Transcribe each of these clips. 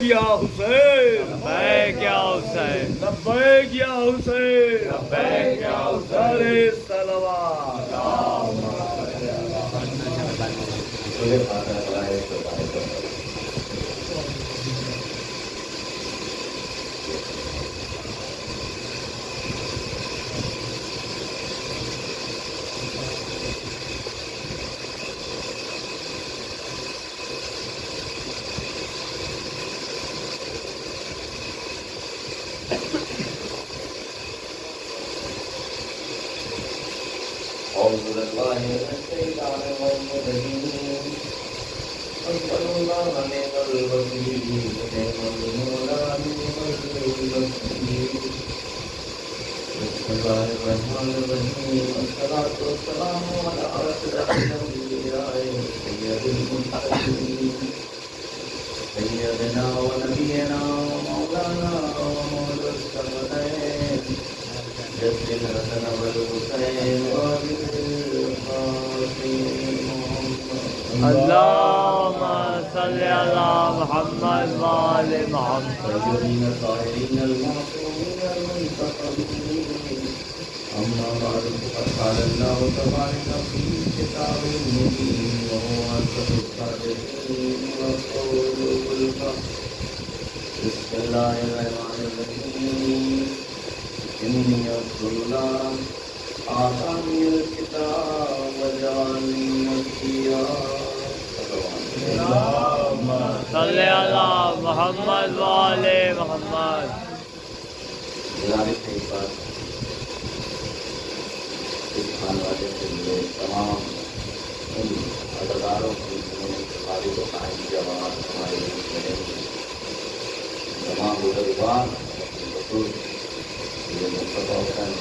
یا حسین لبیک یا حسین لبیک یا حسین لبیک یا حسین سارے صلوات أعوذ بالله من الشيطان الرجيم أسأل الله نعم الوكيل ونعم المولى ونعم الوكيل بسم الله الرحمن الرحيم والصلاة والسلام على أشرف الأنبياء سيد المرسلين سيدنا ونبينا ومولانا ومولى الثقلين جد الحسن والحسين اللهم صل على محمد وآل محمد الطيبين الطاهرين المعصومين المنتقمين أما بعد فقد قال الله تبارك في كتابه المبين وهو أصدق الصادقين والقول الحق بسم الله الرحمن الرحيم إني أذكر الله آتاني الكتاب وجعلني نبيا اللهم صل على محمد وآل محمد گزارش ہے اس بات اس خانوادے سے ملے تمام ان اداروں کی جنہوں نے سفاری کو قائم کیا وہاں ہمارے ملک میں تمام بزرگان اپنے بزرگ یہ مصطفیٰ حسین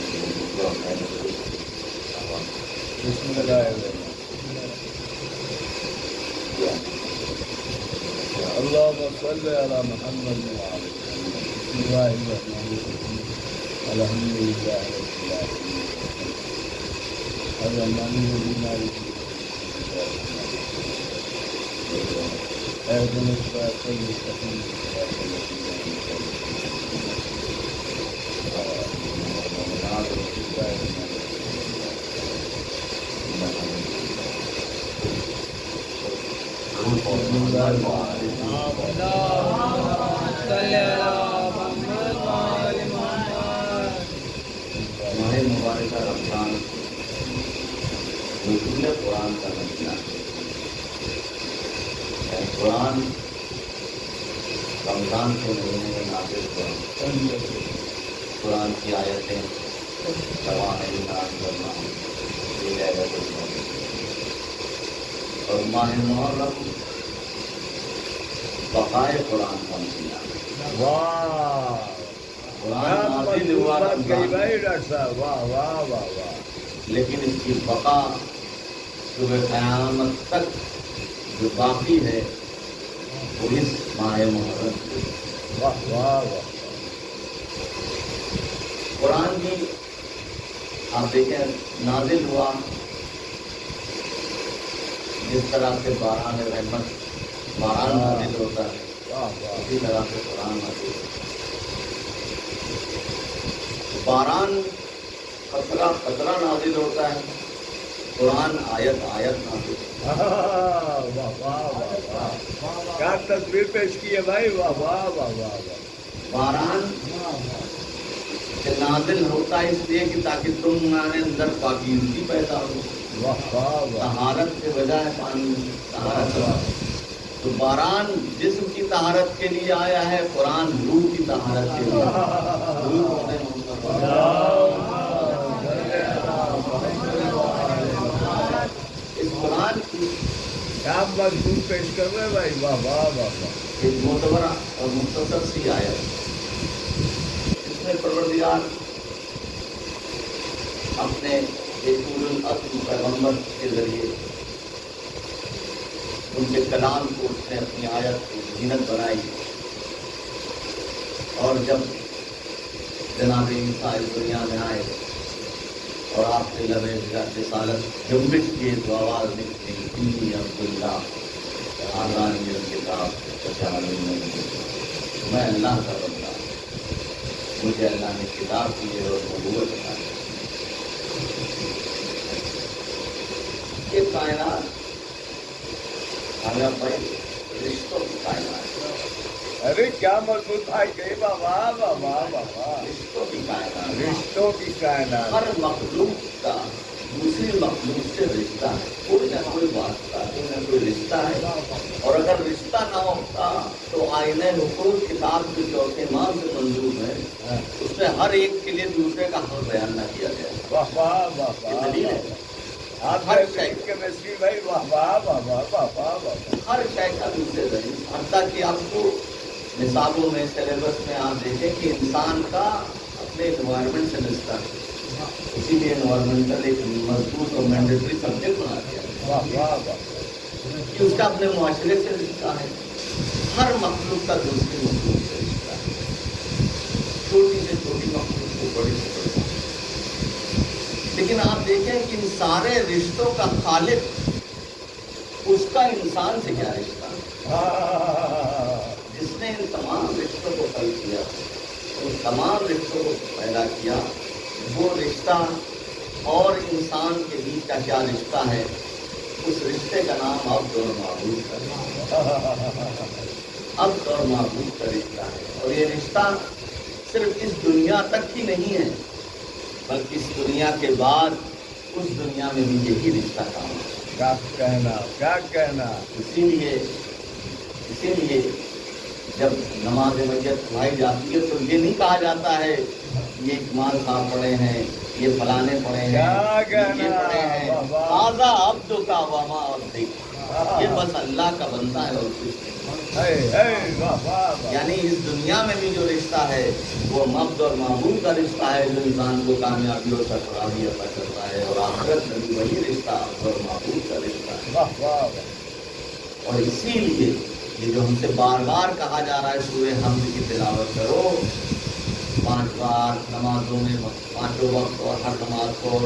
بسم اللہ الرحمن اللهم صل على محمد وعلى بسم الله الرحمن الرحيم الحمد لله رب العالمين الرحمن الرحيم مالك اهدنا الصراط المستقيم صراط الذين أنعمت ہمارے مبارکہ رمضان نزول قرآن کا مہینہ ہے قرآن رمضان کے مہینے میں نازل ہوا قرآن کی آیتیں شواہد ناز کرنا یہ ليلة القدر اور ماہ محرم بقائے قرآن کا مہینہ واہ قرآن نازل ہوا رمضان میں، بھائی ڈاکٹر صاحب واہ واہ واہ واہ لیکن اس کی بقا صبح قیامت تک جو باقی ہے وہ اس ماہ محرم کی واہ واہ واہ قرآن بھی آپ دیکھیں نازل ہوا جس طرح سے باران رحمت باران نازل ہوتا ہے واہ واہ اسی طرح سے قرآن نازل ہوتا ہے باران قطرہ قطرہ نازل ہوتا ہے قرآن آیت آیت نازل ہوتا واہ واہ واہ واہ کیا تصویر پیش کی ہے بھائی واہ واہ واہ واہ واہ ہے باران کہ نازل ہوتا ہے اس لیے کہ تاکہ تمہارے اندر پاکیزگی پیدا ہو واہ واہ واہ طہارت کے بجائے پانی طہارت ہو تو باران جسم کی طہارت کے لیے آیا ہے قرآن روح کی طہارت کے لیے روح ہونے اس قرآن کی کیا مضمون پیش کر رہے ہیں بھائی واہ واہ واہ واہ ایک معتبرہ اور مختصر سی آیت اس میں پروردگار اپنے ایک اولو العزم پیغمبر کے ذریعے ان کے کلام کو اس نے اپنی آیت کی زینت بنائی اور جب جناب عیسیٰ اس دنیا میں آئے اور آپ کے لبے رسالت جنبش کی تو آواز نکلی عبداللہ آزان الکتاب میں اللہ کا بندہ ہوں، مجھے اللہ نے کتاب دی ہے اور نبوت عطا کی ہے۔ یہ کائنات کامیاب بھائی رشتوں کی کائنات ہے، ارے کیا مضبوط بھائی گئی بابا بابا بابا، رشتوں کی کائنات ہے۔ رشتوں کی کائنات۔ ہر مخلوق کا دوسری مخلوق سے رشتہ ہے، کوئی نہ کوئی واسطہ، کوئی نہ کوئی رشتہ ہے، اور اگر رشتہ نہ ہوتا تو آئینہ حقوق کتاب کے چوتھے امام سے منظور ہے، اس میں ہر ایک کے لیے دوسرے کا حق بیان نہ کیا گیا۔ واہ واہ واہ یہ دلیل ہے۔ آپ ہر کے کیمسٹری بھائی، واہ واہ واہ واہ واہ واہ واہ۔ ہر شے کا دوسرے ذریعے، حتیٰ کہ آپ کو نصابوں میں سلیبس میں آپ دیکھیں کہ انسان کا اپنے انوائرمنٹ سے رشتہ ہے، اسی لیے انوائرمنٹل ایک مضبوط اور مینڈیٹری سبجیکٹ بنا دیا ہے واہ واہ واہ۔ کہ اس کا اپنے معاشرے سے رشتہ ہے، ہر مخلوق کا دوسری مخلوق سے رشتہ ہے، چھوٹی سے چھوٹی مخلوق کو بڑی سے بڑی مخلوق۔ لیکن آپ دیکھیں کہ ان سارے رشتوں کا خالق، اس کا انسان سے کیا رشتہ ہے؟ جس نے ان تمام رشتوں کو خلق کیا، ان تمام رشتوں کو پیدا کیا، وہ رشتہ اور انسان کے بیچ کا کیا رشتہ ہے؟ اس رشتے کا نام عبد اور معبود کا عبد اور معبود کا رشتہ ہے، اور یہ رشتہ صرف اس دنیا تک ہی نہیں ہے، بلکہ اس دنیا کے بعد اس دنیا میں بھی یہی رشتہ کام ہے۔ کیا کہنا، کیا کہنا۔ اسی لیے جب نماز میت پڑھائی جاتی ہے تو یہ نہیں کہا جاتا ہے یہ اکمال صاحب پڑھے ہیں، یہ فلانے پڑھے ہیں، کیا یہ کہنا، پڑھے ہیں، واہ واہ۔ آزا عبد کا وما عبدک، یہ بس اللہ کا بندہ ہے اور کچھ نہیں۔ اے اے واہ واہ واہ۔ یعنی اس دنیا میں بھی جو رشتہ ہے وہ عبد اور معبود کا رشتہ ہے، جو انسان کو کامیابی اور سرفرازی عطا کرتا ہے، اور آخرت میں بھی وہی رشتہ عبد اور معبود کا رشتہ ہے۔ واہ واہ واہ۔ اور اسی لیے یہ جو ہم سے بار بار کہا جا رہا ہے سورہ حمد کی تلاوت کرو 5 بار نمازوں میں، 5 وقت، اور ہر نماز کو،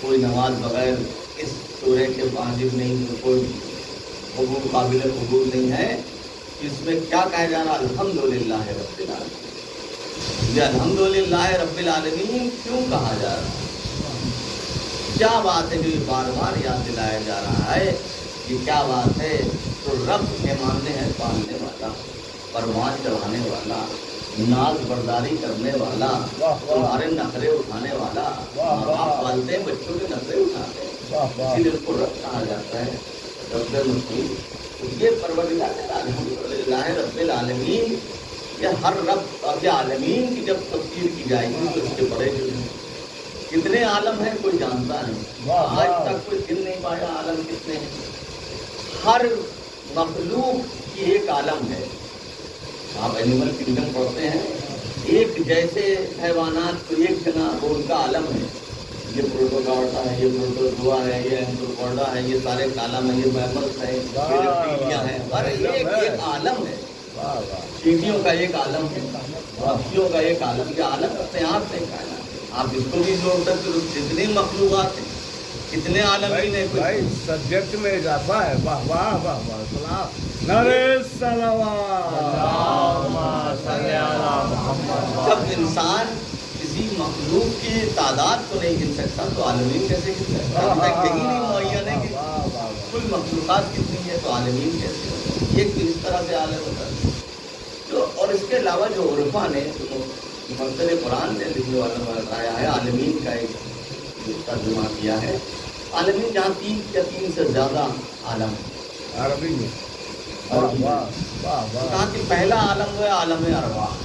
کوئی نماز بغیر اس سورہ کے واجب نہیں، کوئی قبول قابل قبول نہیں ہے۔ اس میں کیا کہا جا رہا ہے؟ الحمدللہ رب العالمین۔ یہ الحمدللہ رب العالمین کیوں کہا جا رہا ہے؟ کیا بات ہے جو یہ بار بار یاد دلایا جا رہا ہے؟ یہ کیا بات ہے؟ تو رب کے ماننے ہیں پالنے والا، پروان چڑھانے والا، ناز برداری کرنے والا، تمہارے نخرے اٹھانے والا۔ ماں باپ پالتے ہیں، بچوں کے نخرے اٹھاتے ہیں، اسی لیے اس کو رب کہا جاتا ہے، رب مسعود۔ یہ پروردگار الحمدللہ رب العالمین، یہ ہر رب اور عالمین کی جب تفسیر کی جائے گی تو اس کے بڑے جو کتنے عالم ہیں کوئی جانتا نہیں، آج تک کوئی گن نہیں پایا عالم کتنے ہیں۔ ہر مخلوق کی ایک عالم ہے۔ آپ اینیمل کنگڈم پڑھتے ہیں، ایک جیسے حیوانات کو ایک جنا وہ ان کا عالم ہے، یہ پروٹوگاٹا ہے، یہ پروٹوزوا ہے، یہ اینتھروپوڈا ہے، یہ سارے عالم ہیں، یہ میملس ہیں، یہ ریپٹیلیا ہیں، ہر ایک عالم ہے۔ چیٹیوں کا ایک عالم ہے، پکھیوں کا ایک عالم، یہ عالم اپنے آپ سے کائنات ہے۔ آپ اس کو بھی جوڑ سکتے ہو، جتنے مخلوقات ہیں، کتنے عالمین ہیں، بھائی سبجیکٹ میں اضافہ ہے، واہ واہ واہ واہ۔ نعرہ صلوات۔ اللہم صلی علی محمد۔ جب انسان کسی مخلوق کی تعداد کو نہیں گن سکتا تو عالمین کیسے گن سکتا ہے؟ یہی نہیں معین ہے کہ کل مخلوقات کتنی ہے تو عالمین کیسے ہوتا ہے؟ یہ کس طرح سے عالم ہوتا ہے؟ تو اور اس کے علاوہ جو عرفا نے مفسر قرآن نے لکھنے والا بتایا ہے، عالمین کا ایک ترجمہ کیا ہے، عالمین جہاں 3 یا 3 سے زیادہ عالم ہے عربی میں، واہ واہ واہ واہ۔ کہا کہ پہلا عالم ہے عالم ارواح۔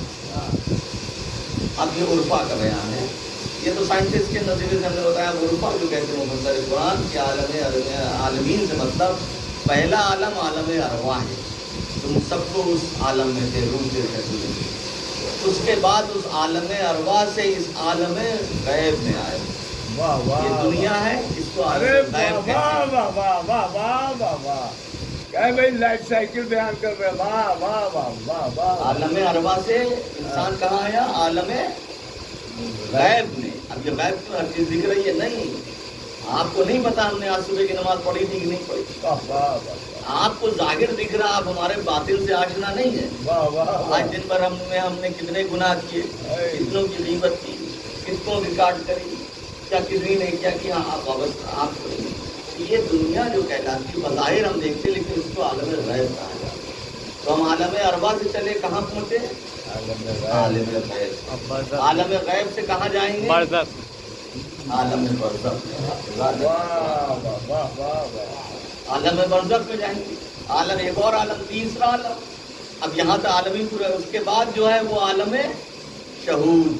اب یہ عرفا کا بیان ہے، یہ تو سائنٹسٹ کے نظریے سے ہم نے بتایا، عرفا جو کہتے ہیں مفسر قرآن کہ عالمین سے مطلب پہلا عالم عالم ارواح ہے، تم سب کو اس عالم میں سے روح سے کہتے ہیں۔ اس کے بعد اس عالم ارواح سے اس عالم غیب میں آئے، واہ واہ۔ یہ دنیا ہے، اس کو ارے عالم واہ غیب کہتے واہ ہیں۔ واہ واہ واہ واہ واہ واہ۔ کیا بھائی لائف سائیکل بیان کر رہے ہیں، واہ واہ واہ واہ واہ۔ عالم ارواح سے انسان کہاں آیا؟ عالم غیب میں۔ اب یہ غیب تو ہر چیز دکھ رہی ہے نہیں، آپ کو نہیں پتا ہم نے آج صبح کی نماز پڑھی تھی کہ نہیں پڑھی تھی، واہ واہ واہ واہ۔ آپ کو ظاہر دکھ رہا، آپ ہمارے باطن سے آشنا نہیں ہے. واہ واہ آج دن بھر ہم نے کتنے گناہ کیے، کتنوں کی غیبت کی، کتنوں ریکارڈ کری، کیا کتنی نہیں کیا کہ آپ وابستہ آپ کو نہیں. یہ دنیا جو کہلاتی ہے بظاہر ہم دیکھتے لیکن اس کو عالم غیب کہا جاتا ہے. تو ہم عالم ارواح سے چلے کہاں پہنچے؟ عالم غیب. عالم غیب سے کہاں جائیں گے؟ برزخ. عالم برزخ. واہ واہ واہ واہ. عالم برزخ میں جائیں گے. عالم ایک اور عالم، تیسرا عالم. اب یہاں تو عالمی پورا، اس کے بعد جو ہے وہ عالم شہود،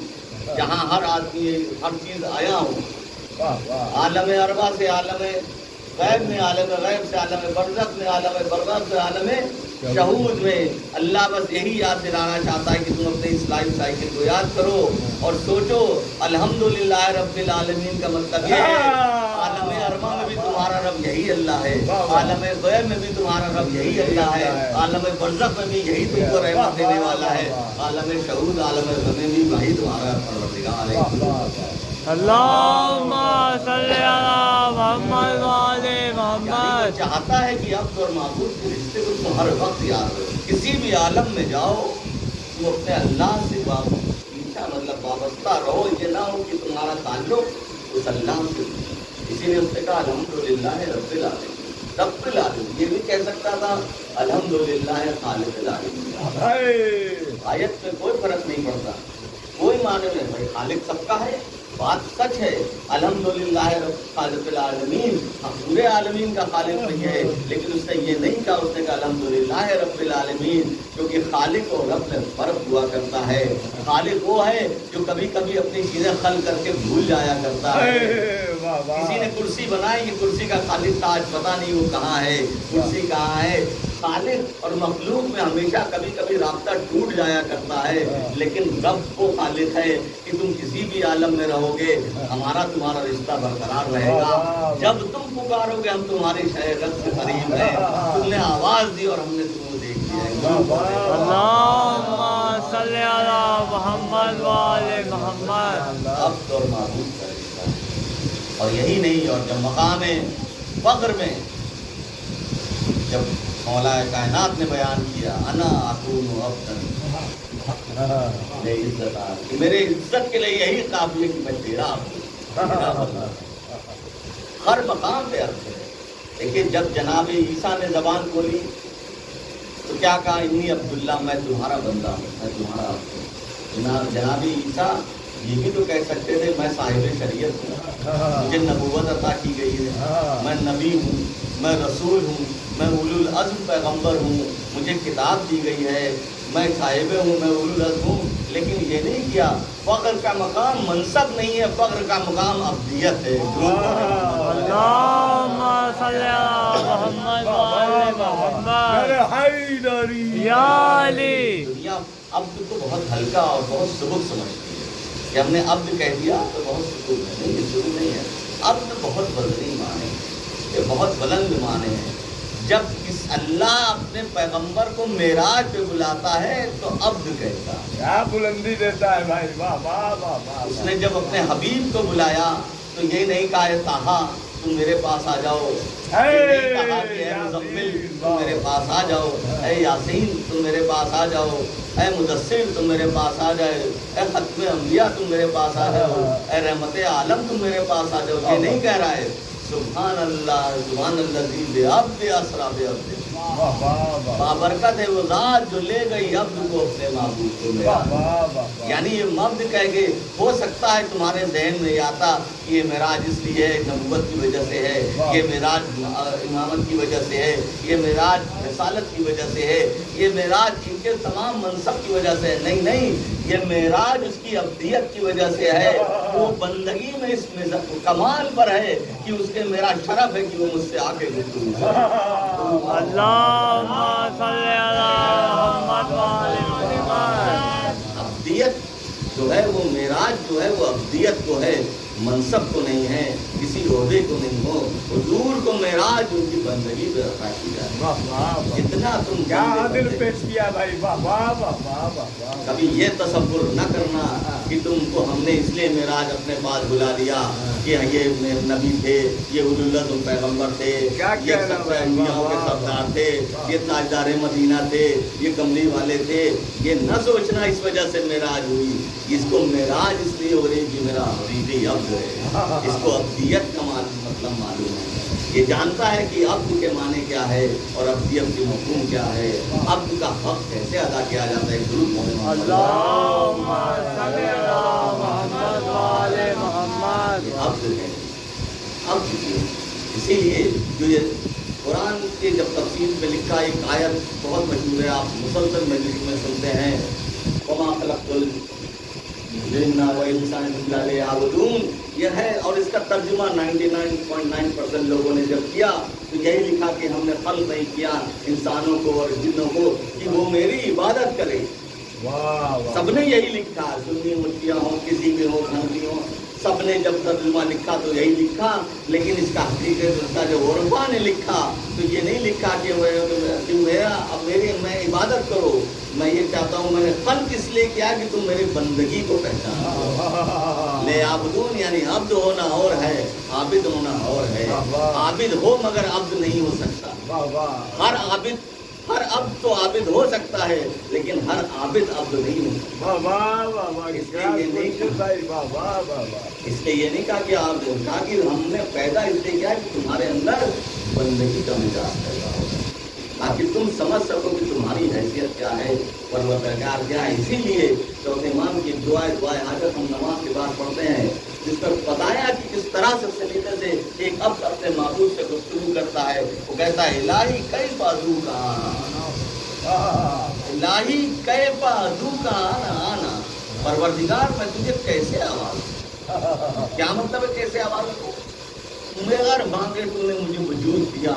جہاں ہر آدمی ہر چیز آیا ہو. واہ واہ. عالم ارواح سے عالم غیب میں، عالم غیب سے عالم برزخ میں، عالم برزخ سے عالم شہود میں. اللہ بس یہی یاد دلانا چاہتا ہے کہ تم اپنے اس لائف سائیکل کو یاد کرو اور سوچو الحمدللہ رب العالمین کا مطلب یہ ہے عالم ارواح میں بھی تمہارا رب یہی اللہ ہے، عالم غیب میں بھی تمہارا رب یہی اللہ ہے، عالم برزخ میں بھی یہی تم کو رحمت دینے والا ہے، عالم شہود عالم غیب میں بھی وہی تمہارا پروردگار ہے. اللہم صلی علی محمد وآل یعنی وہ محمد. چاہتا ہے کہ عبد اور معبود کے رشتے کو تم ہر وقت یاد رکھو. کسی بھی عالم میں جاؤ تم اپنے اللہ سے مطلب وابستہ رہو. یہ نہ ہو کہ تمہارا تعلق اس اللہ سے. اسی لیے اس نے کہا الحمدللہ رب العالمین. رب العالمین یہ بھی کہہ سکتا تھا الحمدللہ خالق العالمین. آیت میں کوئی فرق نہیں پڑتا، کوئی معنی نہیں. بھائی خالق سب کا ہے، بات سچ ہے. الحمدللہ رب خالق العالمین، ہم پورے عالمین کا خالق نہیں ہے، لیکن اس نے یہ نہیں کہا. اس نے کہا الحمدللہ رب العالمین، کیونکہ خالق اور رب میں فرق ہوا کرتا ہے. خالق وہ ہے جو کبھی کبھی اپنی چیزیں خلق کر کے بھول جایا کرتا ہے. کسی نے کرسی بنائی، یہ کرسی کا خالق تھا، آج پتہ نہیں وہ کہاں ہے، کرسی کہاں ہے. خالق اور مخلوق میں ہمیشہ کبھی کبھی رابطہ ٹوٹ جایا کرتا ہے، لیکن رب وہ خالق ہے کہ تم کسی بھی عالم میں رہو گے ہمارا تمہارا رشتہ برقرار رہے گا. جب تم پکارو گے ہم تمہاری شہرت سے قریب ہیں. تم نے آواز دی اور ہم نے تمہیں دیکھ لیا. اللہم صلی علی محمد وآل محمد. عبد اور معبود کا رشتہ ہے. اور یہی نہیں، اور جب مقام فخر میں جب مولا کائنات نے بیان کیا انا اکون عبدا، میرے عزت کے لیے یہی کافی ہے کہ میں تیرا ہوں. ہر مقام پہ عرض ہے. دیکھیے جب جناب عیسیٰ نے زبان کھولی تو کیا کہا؟ انی عبداللہ، میں تمہارا بندہ ہوں، میں تمہارا عبد ہوں. جناب عیسیٰ یہ بھی تو کہہ سکتے تھے میں صاحب شریعت ہوں، مجھے نبوت عطا کی گئی ہے، میں نبی ہوں، میں رسول ہوں، میں اولو العزم پیغمبر ہوں، مجھے کتاب دی گئی ہے، میں صاحب ہوں، میں اولو العزم ہوں. لیکن یہ نہیں کیا. فخر کا مقام منصب نہیں ہے، فخر کا مقام عبدیت ہے. اللہم صلی علی محمد وآل محمد. یا علی. دنیا عبد کو بہت ہلکا اور بہت سبک سمجھتی ہے کہ ہم نے عبد کہہ دیا تو بہت سکون ہے. نہیں، یہ سکون نہیں ہے. عبد بہت وزنی معنی ہے، یہ بہت بلند معنی ہے. جب اس اللہ اپنے پیغمبر کو معراج پہ بلاتا ہے تو عبد کہتا ہے. کیا بلندی دیتا ہے بھائی. واہ واہ واہ واہ. اس نے جب اپنے حبیب کو بلایا تو یہ نہیں کہا ہے طٰہٰ تم میرے پاس آ جاؤ، یہ نہیں کہا کہ اے مزمل تم میرے پاس آ جاؤ، اے یاسین تم میرے پاس آ جاؤ، اے مدثر تم میرے پاس آ جائے، اے ختم انبیاء تم میرے پاس آ جاؤ، اے رحمت عالم تم میرے پاس آ جاؤ. یہ نہیں کہہ رہا ہے سبحان اللہ سبحان الذی بعبد اسری بعبد. بابرکت ہے وہ ذات جو لے گئی عبد کو اپنے معبود کو معراج. یعنی یہ مبد کہہ کے ہو سکتا ہے تمہارے ذہن میں آتا کہ یہ معراج اس لیے ہے نبوت کی وجہ سے ہے، یہ معراج امامت کی وجہ سے ہے، یہ معراج رسالت کی وجہ سے ہے، یہ معراج ان کے تمام منصب کی وجہ سے ہے. نہیں نہیں، یہ معراج اس کی عبدیت کی وجہ سے ہے. وہ بندگی میں اس میں کمال پر ہے کہ اس کے میرا شرف ہے کہ وہ مجھ سے آ کے گفتگو کرے. اللہم صلی علی محمد وآل محمد. عبدیت جو ہے وہ معراج جو ہے وہ عبدیت کو ہے، منصب کو نہیں ہے، کسی عہدے کو نہیں ہو. حضور کو معراج ان کی بندگی پہ رکھا کیا ہے. جتنا تم کیا عادل پیش کیا بھائی. واہ واہ واہ واہ واہ. کبھی یہ تصور نہ کرنا کہ تم کو ہم نے اس لیے معراج اپنے پاس بلا لیا کہ یہ نبی تھے، یہ اولو پیغمبر تھے، کیا یہ کہنا سب بھائی، انبیاء کے واہ، سردار تھے، یہ تاجدار مدینہ تھے، یہ کملی والے تھے. یہ نہ سوچنا اس وجہ سے معراج ہوئی. اس کو معراج اس لیے ہو رہی کہ میرا حقیقی عبد ہے. اس کو عبدیت کا مطلب معلوم ہے. یہ جانتا ہے کہ عبد کے معنی کیا ہے اور عبدیت کی مفہوم کیا ہے، عبد کا حق کیسے ادا کیا جاتا ہے. درود محمد اللہم صلی علی محمد وآل محمد. عبد ہے، عبد کی. اسی لیے جو یہ قرآن کے جب تفسیر میں لکھا ایک آیت بہت مشہور ہے، آپ مسلسل مجلس میں سنتے ہیں، وما خلقت الجن والانس الا لیعبدون. یہ ہے، اور اس کا ترجمہ 99.9% لوگوں نے جب کیا تو یہی لکھا کہ ہم نے خلق نہیں کیا انسانوں کو اور جنوں کو کہ وہ میری عبادت کرے. سب نے یہی لکھا، سنی مفتی ہوں، کسی بھی ہو، حنفی ہوں، سب نے جب ترجمہ لکھا تو یہی لکھا. لیکن اس کا حقیقت جو عرفا نے لکھا تو یہ نہیں لکھا کہ میں عبادت کرو. میں یہ چاہتا ہوں، میں نے خلق اس لیے کیا کہ تم میری بندگی کو پہچانو. لے عبدون یعنی عبد ہونا اور ہے، عابد ہونا اور ہے. عابد ہو مگر عبد نہیں ہو سکتا. ہر عبد تو عابد ہو سکتا ہے لیکن ہر عابد عبد نہیں ہو سکتا. اس لیے یہ نہیں کہا کہ آپ کہا کہ ہم نے پیدا اس لیے کیا کہ تمہارے اندر بندگی کا مزاج پیدا ہو تاکہ تم سمجھ سکو کہ تمہاری حیثیت کیا ہے، پروردگار کیا ہے. اسی لیے چوتھے امام کی دعائے حاجت ہم نماز کے بعد پڑھتے ہیں، جس پر بتایا کہ کس طرح سے سلیقے سے ایک عبد اپنے معبود سے گفتگو کرتا ہے. وہ کہتا ہے الہی کیف ادعوک آنا، الہی کیف ادعوک آنا، پروردگار میں تجھے کیسے آواز. کیا مطلب ہے کیسے آواز کو؟ میرے مانگے تو نے مجھے وجود دیا،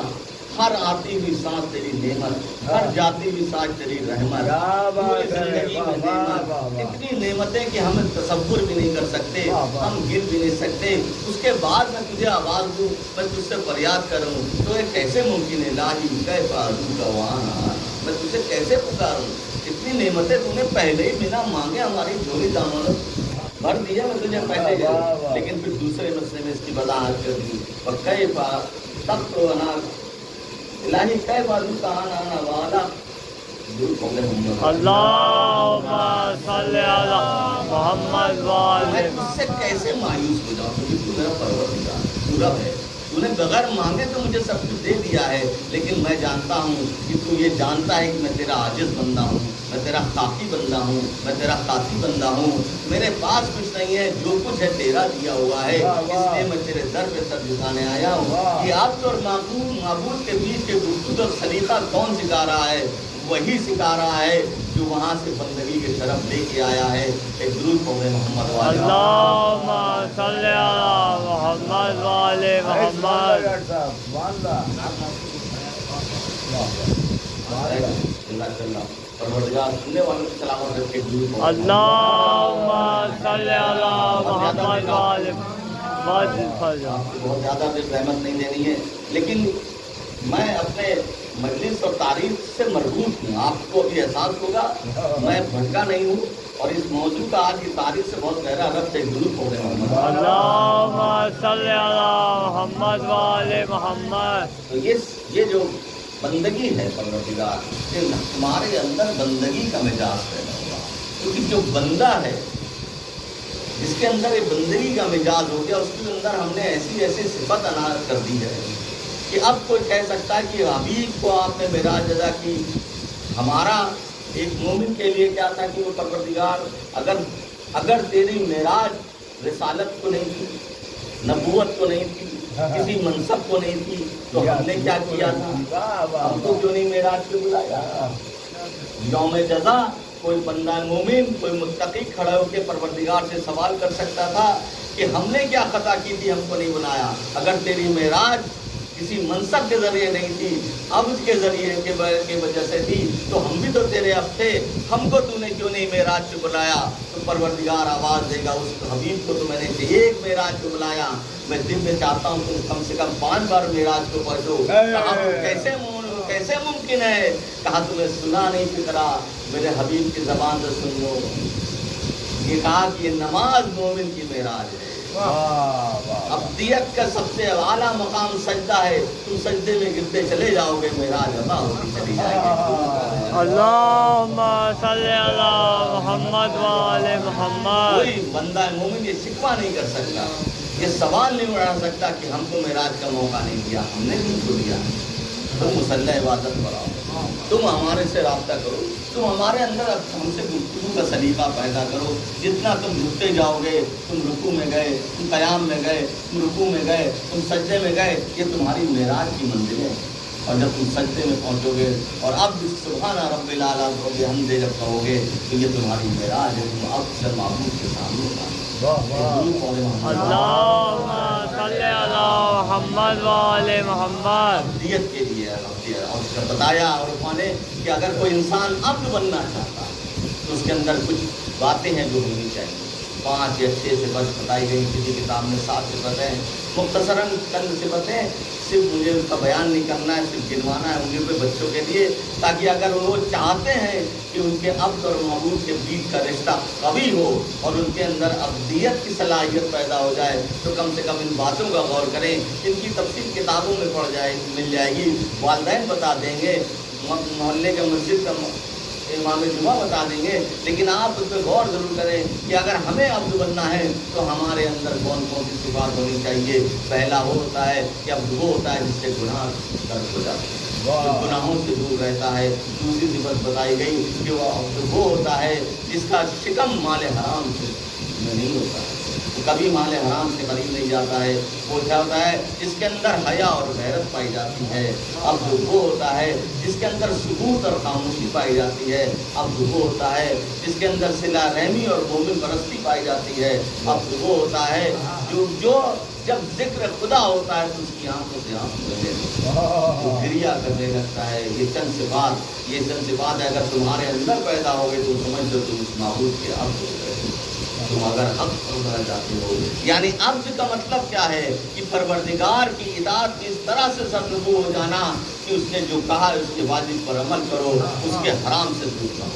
ہر آتی ہوئی سانس تیری نعمت، ہر جاتی ہوئی سانس تیری رحمت، پوری زندگی میں نعمت، اتنی نعمتیں کہ ہم تصور بھی نہیں کر سکتے، ہم گر بھی نہیں سکتے. اس کے بعد میں تجھے آواز دوں، میں تجھ سے فریاد کروں تو یہ کیسے ممکن ہے؟ الہی کیف ادعوک آنا، میں تجھے کیسے پکاروں؟ اتنی نعمتیں تو نے پہلے ہی بنا مانگے ہماری جھولی دامنت بھر دیا میں تجھے پہلے. لیکن پھر دوسرے مسئلے میں اس کی وضاحت کر دی. کیف تخت و انار الہی کیف ادعوک آنا والا. اللہم صلی علی محمد وآل میں تجھ سے کیسے مایوس ہو جاؤں کیونکہ تو میرا پروردگار پورا ہے. تو نے بغیر مانگے تو مجھے سب کچھ دے دیا ہے، لیکن میں جانتا ہوں کہ تو یہ جانتا ہے کہ میں تیرا عاجز بندہ ہوں، میں تیرا خاکی بندہ ہوں، میں تیرا خاکی بندہ ہوں. میرے پاس کچھ نہیں ہے، جو کچھ ہے تیرا دیا ہوا ہے. اس لیے میں تیرے در پہ سر جھکانے آیا ہوں. کہ عبد اور معبود کے بیچ کے گفتگو اور سلیقہ کون سکھا رہا ہے؟ وہی سکھا رہا ہے جو وہاں سے بندگی کے شرف لے کے آیا ہے. ایک درود پڑھیں محمد والے. اللہم صلی علی محمد وآل محمد. پروردگار سننے والوں کی سلامت رکھے. درود پڑھیں. اللہم صلی علی محمد وآل محمد. آپ کو بہت زیادہ دیر رحمت نہیں دینی ہے، لیکن میں اپنے مجلس اور تاریخ سے مربوط ہوں. آپ کو بھی احساس ہوگا میں بھٹکا نہیں ہوں، اور اس موضوع کا آج کی تاریخ سے بہت گہرا ربط ہے. درود پڑھیں محمد. اللہم صلی علی محمد وآل محمد. تو یہ جو بندگی ہے پروردگار، کہ ہمارے اندر بندگی کا مزاج پیدا ہوا. کیونکہ جو بندہ ہے جس کے اندر یہ بندگی کا مزاج ہو گیا، اس کے اندر ہم نے ایسی صفت عنایت کر دی ہے کہ اب کوئی کہہ سکتا ہے کہ حبیب کو آپ نے معراج ادا کی. ہمارا ایک مومن کے لیے کیا تھا کہ وہ پروردگار اگر تیری معراج رسالت کو نہیں تھی، نبوت کو نہیں تھی، کسی منصب کو نہیں تھی، تو ہم نے کیا کیا تھا؟ ہم کو کیوں نہیں معراج پہ بلایا؟ یوم جزا کوئی بندہ مومن، کوئی متقی کھڑا ہو کے پروردگار سے سوال کر سکتا تھا کہ ہم نے کیا خطا کی تھی، ہم کو نہیں بنایا. اگر تیری معراج کسی منصب کے ذریعے نہیں تھی، عبد کے ذریعے کے وجہ سے تھی، تو ہم بھی تو تیرے اب تھے، ہم کو تو نے کیوں نہیں معراج پہ بلایا؟ تو پروردگار آواز دے گا اس حبیب کو تو میں نے ایک معراج پہ بلایا. میں دل میں چاہتا ہوں تم کم سے کم 5 بار معراج کو پڑھو. کیسے ممکن ہے؟ کہا تمہیں سنا نہیں فکرا، میرے حبیب کی زبان سے سن لو. یہ کہا کہ یہ نماز مومن کی معراج ہے. ابدیت کا سب سے اعلیٰ مقام سجدہ ہے. تم سجدے میں گرتے چلے جاؤ گے، معراج عطا ہوتی چلی جائے گی. اللہم صلی علی محمد وآل محمد. کوئی بندہ مومن یہ شکوہ نہیں کر سکتا، یہ سوال نہیں اٹھا سکتا کہ ہم کو معراج کا موقع نہیں دیا. ہم نے تم کو دیا. تم مصلی عبادت پر آؤ، تم ہمارے سے رابطہ کرو، تم ہمارے اندر ہم سے گفتگو کا سلیقہ پیدا کرو. جتنا تم جھکتے جاؤ گے، تم رکوع میں گئے، تم قیام میں گئے، تم رکوع میں گئے، تم سجدے میں گئے، یہ تمہاری معراج کی منزل ہے. اور جب تم سجدے میں پہنچو گے اور اب سبحان رب الاعلیٰ کو بحمدہ جب کہو گے تو یہ تمہاری معراج ہے. تم اب سے معبود کے سامنے اللہم صلی علی محمد وآل محمد. ابدیت کے لیے اور اس کا بتایا عرفا نے کہ اگر کوئی انسان عبد بننا چاہتا ہے تو اس کے اندر کچھ باتیں ہیں جو ہونی چاہیے. 5 یا 6 صفات بتائی گئی کسی کتاب میں. 7 صفتیں مختصراً چند صفتیں، صرف مجھے ان کا بیان نہیں کرنا ہے، صرف گنوانا ہے انہیں پہ بچوں کے لیے، تاکہ اگر وہ چاہتے ہیں کہ ان کے عبد اور معبود کے بیچ کا رشتہ قوی ہو اور ان کے اندر ابدیت کی صلاحیت پیدا ہو جائے تو کم سے کم ان باتوں کا غور کریں. ان کی تفصیل کتابوں میں مل جائے گی. والدین بتا دیں گے، محلے کے مسجد کا امام جمعہ بتا دیں گے، لیکن آپ اس پہ غور ضرور کریں کہ اگر ہمیں عبد بننا ہے تو ہمارے اندر کون کون سی صفات ہونی چاہیے. پہلا وہ ہوتا ہے کہ عبد وہ ہوتا ہے جس سے گناہ درد ہو جاتے ہیں، جو گناہوں سے دور رہتا ہے. دوسری صفت بتائی گئی کہ وہ عبد وہ ہوتا ہے جس کا شکم مال حرام سے نہیں ہوتا ہے، وہ کبھی مال حرام سے قریب نہیں جاتا ہے. وہ کیا ہوتا ہے جس کے اندر حیا اور غیرت پائی جاتی ہے. عبد وہ ہوتا ہے جس کے اندر سکوت اور خاموشی پائی جاتی ہے. عبد وہ ہوتا ہے جس کے اندر صلہ رحمی اور مومن پرستی پائی جاتی ہے. عبد وہ ہوتا ہے جو جب ذکر خدا ہوتا ہے تو اس کی آنکھوں سے آنکھ لگے وہ گریا کرنے لگتا ہے. یہ چند صفات ہے. اگر تمہارے اندر پیدا ہو گئے تو سمجھ لو تم اس معبود کے عبد ہو گئے. تم اگر حق فرمانا چاہتے ہو، یعنی عبد کا مطلب کیا ہے کہ پروردگار کی اطاعت کی اس طرح سے سرنگو ہو جانا کہ اس نے جو کہا ہے اس کے واجب پر عمل کرو، اس کے حرام سے دور رہو.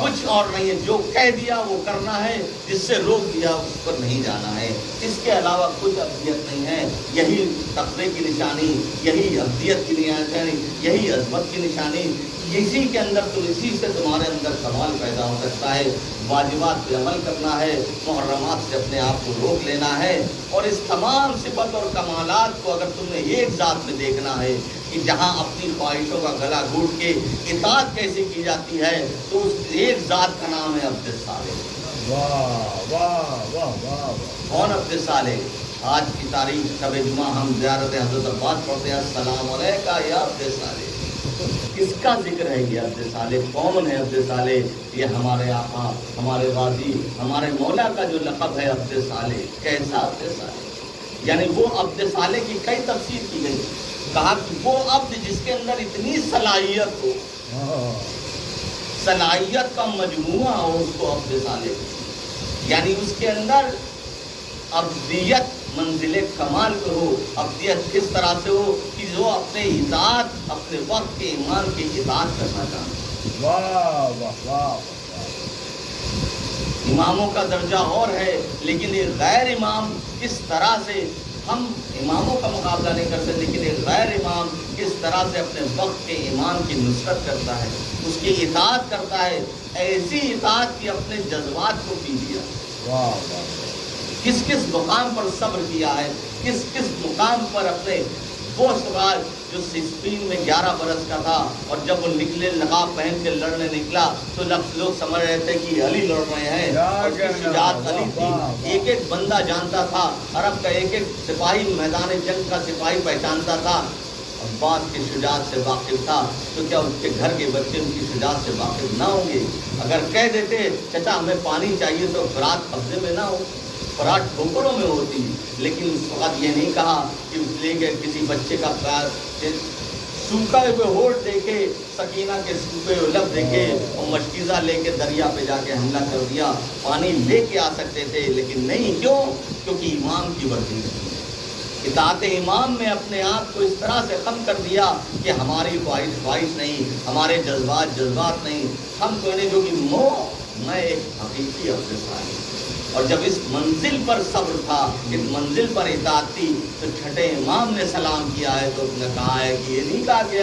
کچھ اور نہیں ہے. جو کہہ دیا وہ کرنا ہے، جس سے روک دیا اس پر نہیں جانا ہے. اس کے علاوہ کچھ ابدیت نہیں ہے. یہی تقوی کی نشانی، یہی ابدیت کی نشانی، یہی عظمت کی نشانی. اسی کے اندر تو اسی سے تمہارے اندر کمال پیدا ہو سکتا ہے. واجبات پہ عمل کرنا ہے، محرمات سے اپنے آپ کو روک لینا ہے. اور اس تمام صفت اور کمالات کو اگر تم نے ایک ذات میں دیکھنا ہے کہ جہاں اپنی خواہشوں کا گلا گھونٹ کے اطاعت کیسے کی جاتی ہے تو اس ایک ذات کا نام ہے عبد الصالح. کون عبد الصالح؟ آج کی تاریخ شب جمعہ ہم زیارت حضرت عباس پڑھتے ہیں، السلام علیکہ یا عبد الصالح. کس کا ذکر ہے یہ عبد صالح؟ کون ہے عبد صالح؟ یہ ہمارے آقا، ہمارے غازی، ہمارے مولا کا جو لقب ہے عبد صالح. کیسا عبد صالح؟ یعنی وہ عبد صالح کی کئی تفسیر کی گئی. کہا کہ وہ عبد جس کے اندر اتنی صلاحیت ہو، صلاحیت کا مجموعہ ہو، اس کو عبد صالح. یعنی اس کے اندر ابدیت منزل کمال کو ہو. ابدیت کس طرح سے ہو کہ جو اپنے اطاعت، اپنے وقت کے ایمان کی اطاعت کرنا چاہتے. اماموں کا درجہ اور ہے، لیکن ایک غیر امام کس طرح سے، ہم اماموں کا مقابلہ نہیں کر سکتے، لیکن ایک غیر امام کس طرح سے اپنے وقت کے ایمان کی نصرت کرتا ہے، اس کی اطاعت کرتا ہے. ایسی اطاعت کی اپنے جذبات کو پی دیا. کس کس مقام پر صبر کیا ہے، کس کس مقام پر اپنے وہ سوال جو سپین میں 11 برس کا تھا اور جب وہ نکلے نقاب پہن کے لڑنے نکلا تو لوگ سمجھ رہے تھے کہ علی لڑ رہے ہیں، اور اس کی شجاعت علی تھی. ایک ایک بندہ جانتا تھا، عرب کا ایک ایک سپاہی میدان جنگ کا سپاہی پہچانتا تھا. عباس کی شجاعت سے واقف تھا تو کیا اس کے گھر کے بچے ان کی شجاعت سے واقف نہ ہوں گے؟ اگر کہہ دیتے چچا ہمیں پانی چاہیے تو فرات قبضے میں نہ ہو، فرات ٹھوکروں میں ہوتی. لیکن اس وقت یہ نہیں کہا کہ اس لے کے کسی بچے کا سوکھا ہوئے ہونٹ دے کے، سکینہ کے سوکھے ہوئے لب دے کے اور مشکیزہ لے کے دریا پہ جا کے حملہ کر دیا. پانی لے کے آ سکتے تھے لیکن نہیں. کیوں؟ کیونکہ امام کی ورزی نہیں. اطاعت امام میں اپنے آپ کو اس طرح سے ختم کر دیا کہ ہماری خواہش نہیں، ہمارے جذبات نہیں. ہم کو نہیں جو کہ میں ایک حقیقی عبد صالح. اور جب اس منزل پر صبر تھا، اس منزل پر اطاعت تھی، تو چھٹے امام نے سلام کیا ہے تو اس نے کہا ہے کہ یہ نہیں کہا کہ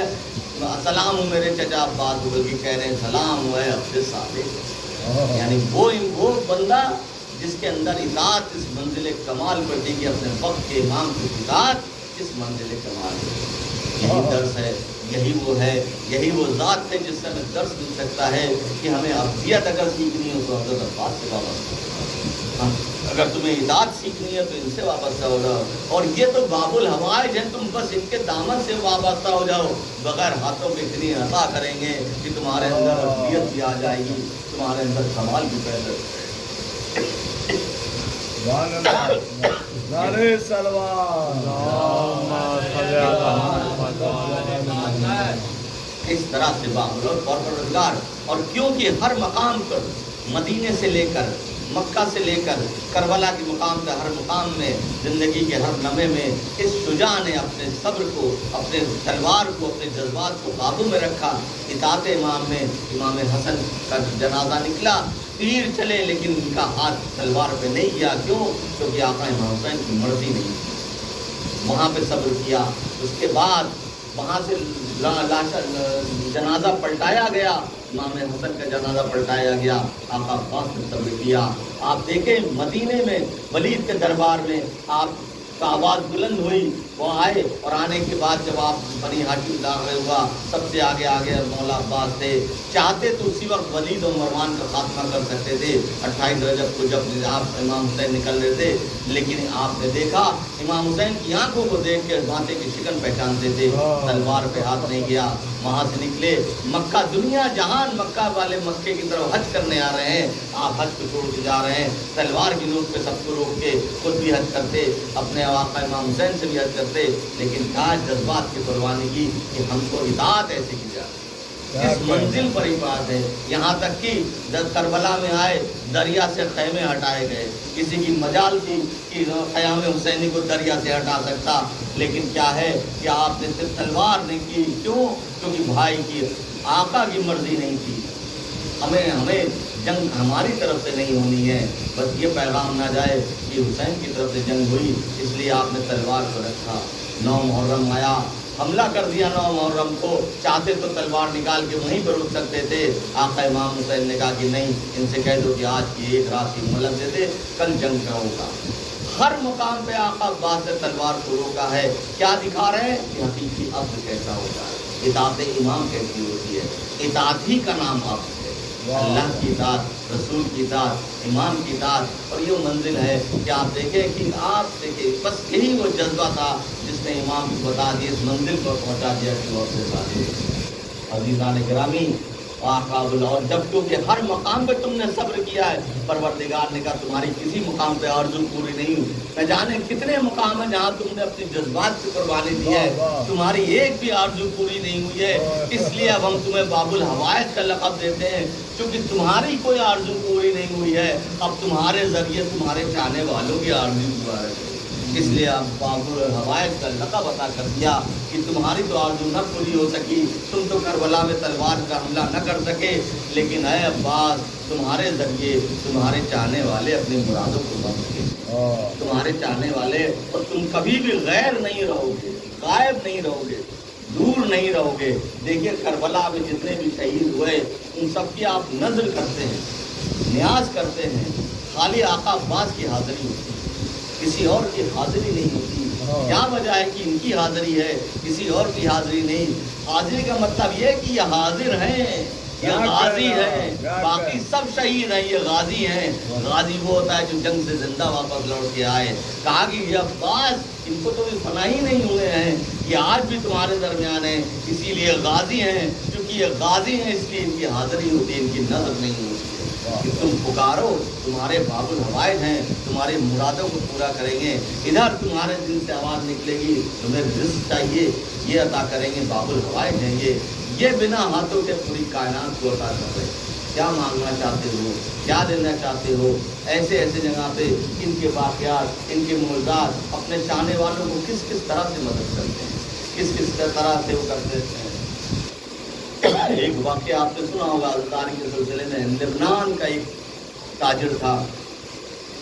سلام ہوں میرے چچا عباس، بلکہ کہہ رہے ہیں سلام ہوا ہے عبد صالح، یعنی وہ بندہ جس کے اندر اطاعت اس منزل کمال پر دی کہ اپنے وقت کے امام کی اطاعت اس منزل کمال ہے۔ یہی درس ہے، یہی وہ ہے، یہی وہ ذات ہے جس سے ہمیں درس مل سکتا ہے کہ ہمیں ابدیت اگر سیکھنی ہو تو حضرت عباس سے وابستہ ہو، اگر تمہیں اطاعت سیکھنی ہے تو ان سے وابستہ ہو جاؤ، اور یہ تو باب الحوائج ہیں، تم بس ان کے دامن سے وابستہ ہو جاؤ، بغیر ہاتھوں کے اتنی عطا کریں گے کہ تمہارے اندر ابدیت بھی آ جائے گی، تمہارے اندر کمال بھی پیدا نعرہ سلوات۔ اس طرح سے باخبر اور پروردگار، اور کیونکہ ہر مقام پر مدینے سے لے کر مکہ سے لے کر کربلا کے مقام پہ ہر مقام میں زندگی کے ہر لمحے میں اس شجاع نے اپنے صبر کو، اپنے تلوار کو، اپنے جذبات کو قابو میں رکھا۔ اطاعت امام میں امام حسن کا جنازہ نکلا، تیر چلے لیکن ان کا ہاتھ تلوار پہ نہیں گیا، کیوں؟ کیونکہ آقا امام حسین کی مرضی نہیں تھی۔ وہاں پہ صبر کیا، اس کے بعد وہاں سے جنازہ پلٹایا گیا، امام حسن کا جنازہ پلٹایا گیا، آقا عباس نے صبر کیا۔ آپ دیکھیں مدینے میں ولید کے دربار میں آپ کا آواز بلند ہوئی، وہ آئے، اور آنے کے بعد جب آپ بنی ہاشم داخل ہوا، سب سے آگے آگے مولا عباس تھے، چاہتے تو اسی وقت ولید اور مروان کا خاتمہ کر سکتے تھے 28 رجب کو جب آپ امام حسین نکل رہے تھے، لیکن آپ نے دیکھا امام حسین کی آنکھوں کو دیکھ کے ماتھے کی شکن پہچانتے تھے، تلوار پہ ہاتھ نہیں گیا۔ وہاں سے نکلے مکہ، دنیا جہان مکہ والے مکے کی طرف حج کرنے آ رہے ہیں، آپ حج کو چھوڑ کے جا رہے ہیں، تلوار کی نوک پہ سب کو روک کے خود بھی حج کرتے، اپنے آقا امام حسین سے بھی حج کرتے، لیکن کیا جذبات کی قربانی کی کہ ہم کو اطاعت ایسے کی جائے، اس منزل پر ہی بات ہے۔ یہاں تک کہ جب کربلا میں آئے دریا سے خیمے ہٹائے گئے، کسی کی مجال تھی کہ خیام حسینی کو دریا سے ہٹا سکتا، لیکن کیا ہے کہ آپ نے صرف تلوار نہیں کی، کیوں؟ کیونکہ بھائی کی آقا کی مرضی نہیں تھی، ہمیں جنگ ہماری طرف سے نہیں ہونی ہے، بس یہ پیغام نہ جائے کہ حسین کی طرف سے جنگ ہوئی، اس لیے آپ نے تلوار کو رکھا۔ 9 محرم آیا، حملہ کر دیا 9 محرم کو، چاہتے تو تلوار نکال کے وہیں پر رک سکتے تھے، آقا امام حسین نے کہا کہ نہیں، ان سے کہہ دو کہ آج کی ایک رات کی مہلت دے دے، کل جنگ کا ہوگا۔ ہر مقام پہ آقا عباس نے تلوار کو روکا ہے، کیا دکھا رہے ہیں کہ حقیقی عبد کیسا ہوتا ہے، اطاعت امام کیسی ہوتی ہے، اطاعت ہی کا نام عبد ہے، اللہ کی اطاعت، رسول کی اطاعت، امام کی اطاعت، اور یہ منزل ہے کہ آپ دیکھیں کہ آپ دیکھیں بس یہی وہ جذبہ تھا جس نے امام کو بتا دیا، اس منزل پر پہنچا دیا کہ وہ اپنے ساتھ عزیزان گرامی اور جب کیونکہ ہر مقام پہ تم نے صبر کیا ہے، پروردگار نے کہا تمہاری کسی مقام پہ آرزو پوری نہیں ہوئی، نہ جانے کتنے مقام ہیں جہاں تم نے اپنی جذبات کی قربانی دی ہے، تمہاری ایک بھی آرزو پوری نہیں ہوئی ہے، اس لیے اب ہم تمہیں باب الحوائج کا لقب دیتے ہیں، کیونکہ تمہاری کوئی آرزو پوری نہیں ہوئی ہے، اب تمہارے ذریعے تمہارے چاہنے والوں کی آرزو ہوا ہے، اس لیے اب باب الحوائج کا لقب عطا کر دیا کہ تمہاری تو آرزو نہ پوری ہو سکی، تم تو کربلا میں تلوار کا حملہ نہ کر سکے، لیکن اے عباس تمہارے ذریعے تمہارے چاہنے والے اپنی مرادوں کو پا سکے، تمہارے چاہنے والے، اور تم کبھی بھی غیر نہیں رہو گے، غائب نہیں رہو گے، دور نہیں رہو گے۔ دیکھیے کربلا میں جتنے بھی شہید ہوئے ان سب کی آپ نظر کرتے ہیں، نیاز کرتے ہیں، خالی آقا عباس کی حاضری ہوتی ہے، کسی اور کی حاضری نہیں ہوتی۔ کیا وجہ ہے کہ ان کی حاضری ہے، کسی اور کی حاضری نہیں؟ حاضری کا مطلب یہ کہ یہ حاضر ہیں، یہ غازی ہیں، باقی سب شہید ہیں، یہ غازی ہیں۔ غازی وہ ہوتا ہے جو جنگ سے زندہ واپس لوٹ کے آئے۔ کہا کہ یہ عباس ان کو تو فنا ہی نہیں ہوئے ہیں، یہ آج بھی تمہارے درمیان ہیں، اسی لیے غازی ہیں، کیونکہ یہ غازی ہیں اس لیے ان کی حاضری ہوتی ہے، ان کی نظر نہیں ہوتی ہے۔ کہ تم پکارو، تمہارے باب الحوائج ہیں، تمہاری مرادوں کو پورا کریں گے، ادھر تمہارے دل سے آواز نکلے گی تمہیں رزق چاہیے، یہ عطا کریں گے، باب الحوائج ہیں یہ بنا ہاتھوں کے پوری کائنات کو عطا کر رہے ہیں۔ کیا مانگنا چاہتے ہو، کیا دینا چاہتے ہو، ایسے ایسے جگہ پہ ان کے واقعات، ان کے معجزات اپنے چاہنے والوں کو کس کس طرح سے مدد کرتے ہیں، کس کس طرح سے وہ کرتے ہیں۔ ایک واقعہ آپ نے سنا ہوگا، ازداری کے سلسلے میں لبنان کا ایک تاجر تھا،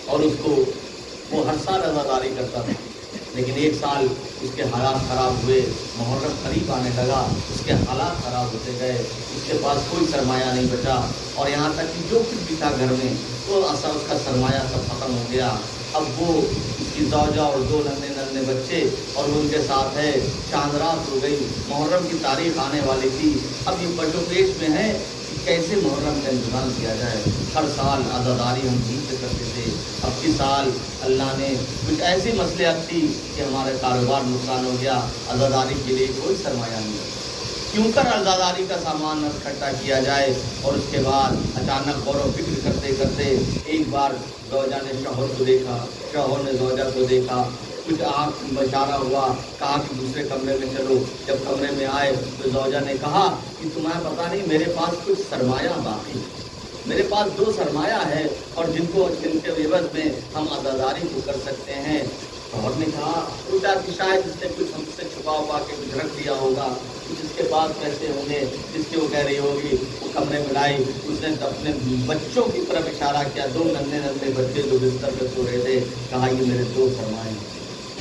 اور اس کو وہ ہر سال عزاداری کرتا تھا، لیکن ایک سال اس کے حالات خراب ہوئے، محرم قریب آنے لگا، اس کے حالات خراب ہوتے گئے، اس کے پاس کوئی سرمایہ نہیں بچا، اور یہاں تک کہ جو کچھ بھی تھا گھر میں تو اثر اس کا سرمایہ سب ختم ہو گیا۔ اب وہ اس کی زوجہ اور 2 ننھے بچے اور وہ ان کے ساتھ ہے، چاند رات ہو گئی، محرم کی تاریخ آنے والی تھی، اب یہ پشو پیش میں ہے کہ کیسے محرم کا انتظام کیا جائے۔ ہر سال عزاداری ہم ٹھیک سے کرتے تھے، اب کی سال اللہ نے کچھ ایسی مصلحت تھی کہ ہمارے کاروبار نقصان ہو گیا، عزاداری کے لیے کوئی سرمایہ نہیں، کیوں کر عزاداری کا سامان اکٹھا کیا جائے۔ اور اس کے بعد اچانک غور و فکر کرتے کرتے ایک بار زوجہ نے شوہر کو دیکھا، شوہر نے زوجہ کو دیکھا، کچھ آنکھ اشارہ ہوا، کہا کہ دوسرے کمرے میں چلو۔ جب کمرے میں آئے تو زوجہ نے کہا کہ تمہیں پتہ نہیں میرے پاس کچھ سرمایہ باقی، میرے پاس 2 سرمایہ ہے اور جن کے عوض میں ہم عزاداری کو کر سکتے ہیں۔ شوہر نے کہا سوچا کہ شاید اس نے کچھ ہم سے چھپا ہوا کے کچھ رکھ دیا ہوگا، کچھ اس کے پاس پیسے ہوں گے جس کی وہ کہہ رہی ہوگی۔ وہ کمرے میں لائی، اس نے اپنے بچوں کی طرف اشارہ کیا، 2 ننھے بچے جو بستر پہ سو رہے تھے، کہا یہ میرے 2 سرمایہ ہیں۔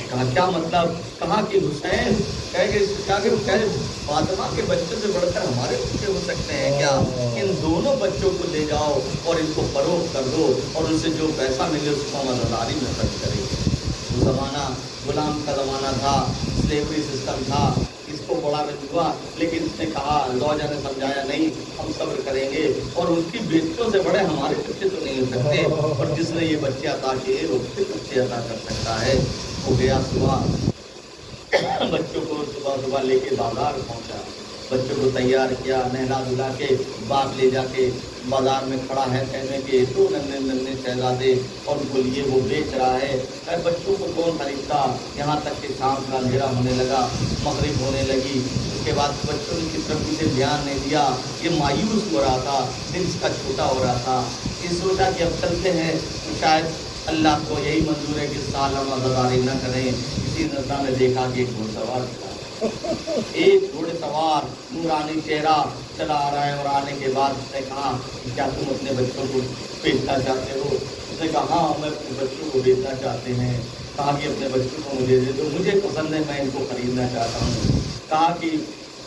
کہا کیا مطلب؟ کہا کہ حسین کہ فاطمہ کے بچوں سے بڑھ کر ہمارے بچے ہو سکتے ہیں کیا؟ ان دونوں بچوں کو لے جاؤ اور ان کو فروخت کر دو اور ان سے جو پیسہ ملے اس کو ہم عزاداری میں خرچ کریں گے۔ وہ زمانہ غلام کا زمانہ تھا، سلیوری سسٹم تھا، اس کو بڑا رنج ہوا، لیکن اس نے کہا، زوجہ نے سمجھایا نہیں ہم صبر کریں گے، اور ان کی بیٹیوں سے بڑے ہمارے بچے تو نہیں ہو سکتے، اور جس نے یہ بچے عطا کیے وہ پھر بچے عطا کر سکتا ہے۔ وہ گیا صبح، بچوں کو صبح لے کے بازار پہنچا، بچوں کو تیار کیا، نہلا دھلا کے باپ لے جا کے بازار میں کھڑا ہے، کہنے کے 2 ننھے شہزادے اور ان کو لیے وہ بیچ رہا ہے۔ بچوں کو کون خریدتا؟ یہاں تک کہ شام کا اندھیرا ہونے لگا، مغرب ہونے لگی، اس کے بعد بچوں نے کس طرف اسے دھیان نہیں دیا، یہ مایوس ہو رہا تھا، دل اس کا چھوٹا ہو رہا تھا۔ یہ سوچا کہ اب چلتے ہیں، شاید اللہ کو یہی منظور ہے کہ اس سال ہم عزاداری نہ کریں۔ اسی نظر میں دیکھا کہ ایک گھوڑ سوار تھا، ایک گھوڑے سوار نورانی چہرہ چلا آ رہا ہے، اور آنے کے بعد اس نے کہا کہ کیا تم اپنے بچوں کو بیچنا چاہتے ہو؟ اس نے کہا ہاں ہم اپنے بچوں کو بیچنا چاہتے ہیں۔ کہا کہ اپنے بچوں کو مجھے دے دو، مجھے پسند ہے، میں ان کو خریدنا چاہتا ہوں۔ کہا کہ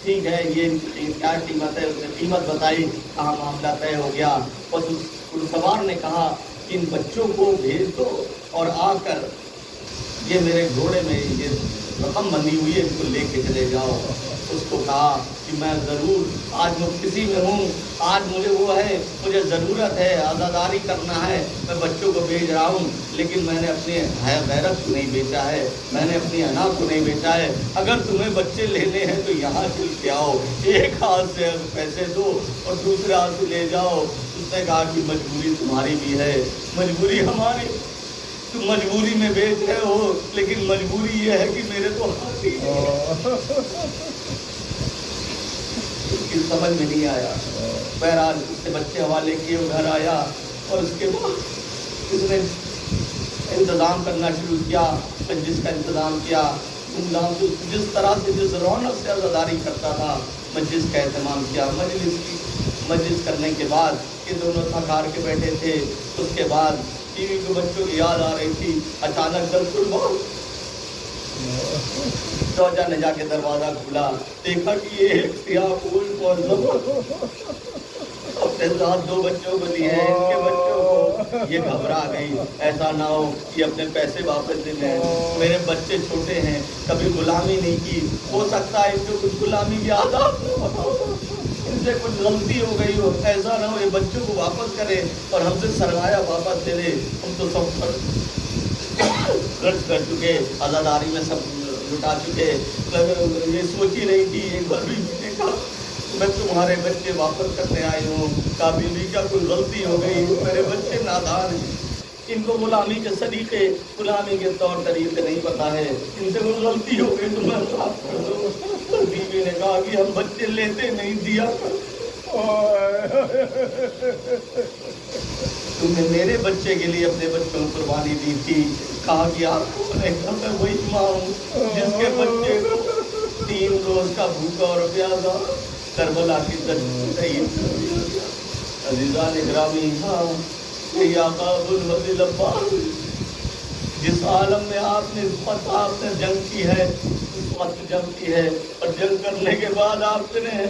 ٹھیک ہے، یہ کیا قیمت ہے؟ اس نے قیمت بتائی، کہا معاملہ طے ہو گیا۔ بس اس گھوڑ سوار نے کہا کہ ان بچوں کو بھیج دو اور آ کر یہ میرے گھوڑے میں یہ رقم بندھی ہوئی ہے، اس کو لے کے چلے جاؤ۔ اس کو کہا کہ میں ضرور، آج مفلسی میں ہوں، آج مجھے وہ ہے، مجھے ضرورت ہے، عزاداری کرنا ہے، میں بچوں کو بھیج رہا ہوں، لیکن میں نے اپنی غیرت کو نہیں بیچا ہے، میں نے اپنی انا کو نہیں بیچا ہے۔ اگر تمہیں بچے لینے ہیں تو یہاں چل کے آؤ، ایک ہاتھ سے پیسے دو اور دوسرے ہاتھ سے لے جاؤ۔ اس نے کہا کہ مجبوری تمہاری بھی ہے، مجبوری ہماری، تم مجبوری میں بیچ رہے ہو، لیکن مجبوری یہ ہے کہ میرے تو ہاتھ ہی اس کی سمجھ میں نہیں آیا۔ بہرحال اس سے بچے حوالے کیے، وہ گھر آیا اور اس کے بعد اس نے انتظام کرنا شروع کیا، مجلس کا انتظام کیا، دھوم سے جس طرح سے جس رونق سے عزاداری کرتا تھا مجلس کا اہتمام کیا۔ مجلس کرنے کے بعد یہ دونوں تھک ہار کے بیٹھے تھے، اس کے بعد بیوی کو بچوں کی یاد آ رہی تھی، اچانک بالکل زوجہ نے جا کے دروازہ کھولا، دیکھا کہ یہ ایک سیاہ پوش معذب اپنے ساتھ 2 بچوں کو لیے ہیں، ان کے بچوں کو۔ یہ گھبرا گئی، ایسا نہ ہو کہ اپنے پیسے واپس دے دیں، میرے بچے چھوٹے ہیں، کبھی غلامی نہیں کی، ہو سکتا ہے ان کو کچھ غلامی کی عادت ہو، ان سے کچھ غلطی ہو گئی ہو، ایسا نہ ہو یہ بچوں کو واپس کرے اور ہم سے سرمایہ واپس دے دے، ہم تو سب خرچ کر چکے، عزاداری میں سب لٹا چکے۔ یہ سوچ ہی رہی تھی، ایک بار بھی دیکھا میں تمہارے بچے واپس کرنے آئی ہوں، کہا بیوی کا کوئی غلطی ہو گئی، میرے بچے نادان ہیں، ان کو غلامی کے سلیقے، غلامی کے طور طریقے نہیں پتا ہے، ان سے کوئی غلطی ہو گئی تو میں معاف کر دو۔ بیوی نے کہا کہ ہم بچے لیتے نہیں، دیا تم نے میرے بچے کے لیے اپنے بچوں کو قربانی دی تھی۔ کہا کہ آپ کو میں وہی ماں ہوں جس کے بچے کو 3 روز کا بھوکا اور پیاسا کربلا کی شہید۔ عزیزان اکرامی، ہاں کہ آقا ابوالفضل عباس جس عالم میں آپ نے اس وقت آپ نے جنگ کی ہے، اس وقت جنگ کی ہے، اور جنگ کرنے کے بعد آپ نے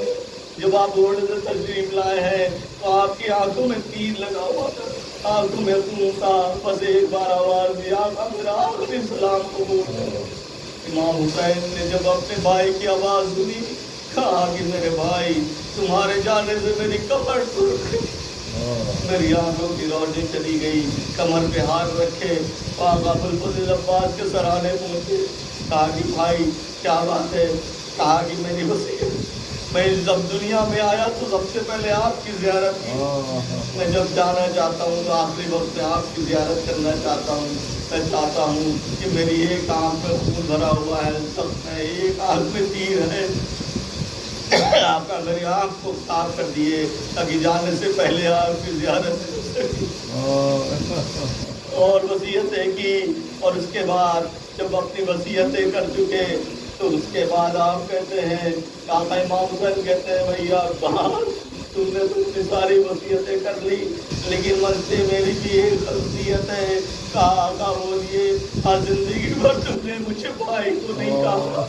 جب آپ گھوڑے سے تشریف لائے ہیں تو آپ کی آنکھوں میں تیر لگا ہوا تھا، آنکھوں میں خون تھا، بس ایک بار آواز دی آقا میرا آخری سلام قبول کرو۔ امام حسین نے جب اپنے بھائی کی آواز سنی کہا کہ میرے بھائی تمہارے جانے سے میری کمر ٹوٹ گئی، میری آنکھوں کی روشنی چلی گئی۔ کمر پہ ہاتھ رکھے آقا ابوالفضل عباس کے سرانے پہنچے، کہا کہ بھائی کیا بات ہے؟ کہا کہ میری وصیت، میں جب دنیا میں آیا تو سب سے پہلے آپ کی زیارت کی، میں جب جانا چاہتا ہوں تو آخری وقت میں آپ کی زیارت کرنا چاہتا ہوں۔ میں چاہتا ہوں کہ میری ایک آنکھ میں خون بھرا ہوا ہے، سب میں ایک آنکھ میں تیر ہے، آپ کا میری آنکھ کو صاف کر دیے تاکہ جانے سے پہلے آپ کی زیارت ہو سکے۔ اور وصیتیں کی، اور اس کے بعد جب اپنی وصیتیں کر چکے تو اس کے بعد آپ کہتے ہیں، آقا امام حسین کہتے ہیں بھیا تم نے تو اتنی ساری وصیتیں کر لی، لیکن من سے میری بھی ایک وصیت ہے۔ کہا آقا بولیے، ہر زندگی بھر تم نے مجھے بھائی کو نہیں کہا،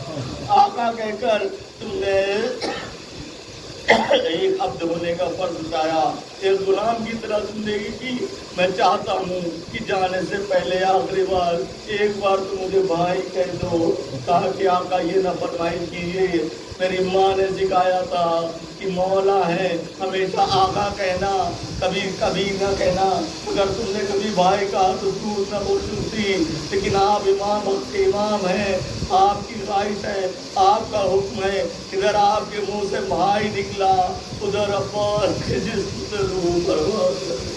آقا کہہ کر تم نے ایک عبد ہونے کا فرض اٹھایا، ایک غلام کی طرح زندگی کی۔ میں چاہتا ہوں کہ جانے سے پہلے آخری بار ایک بار تو مجھے بھائی کہہ دو۔ کہا کہ آقا یہ نہ فرمائش کیجیے، میری ماں نے سکھایا تھا کہ مولا ہے ہمیشہ آقا کہنا، کبھی کبھی نہ کہنا۔ اگر تم نے کبھی بھائی کہا تو جھوٹ نہ بول سکتی، لیکن آپ امام وقت کے امام ہیں، آپ کی خواہش ہے، آپ کا حکم ہے، ادھر آپ کے منہ سے بھائی نکلا، ادھر عباس کے جسم سے روح پرواز کر گئی۔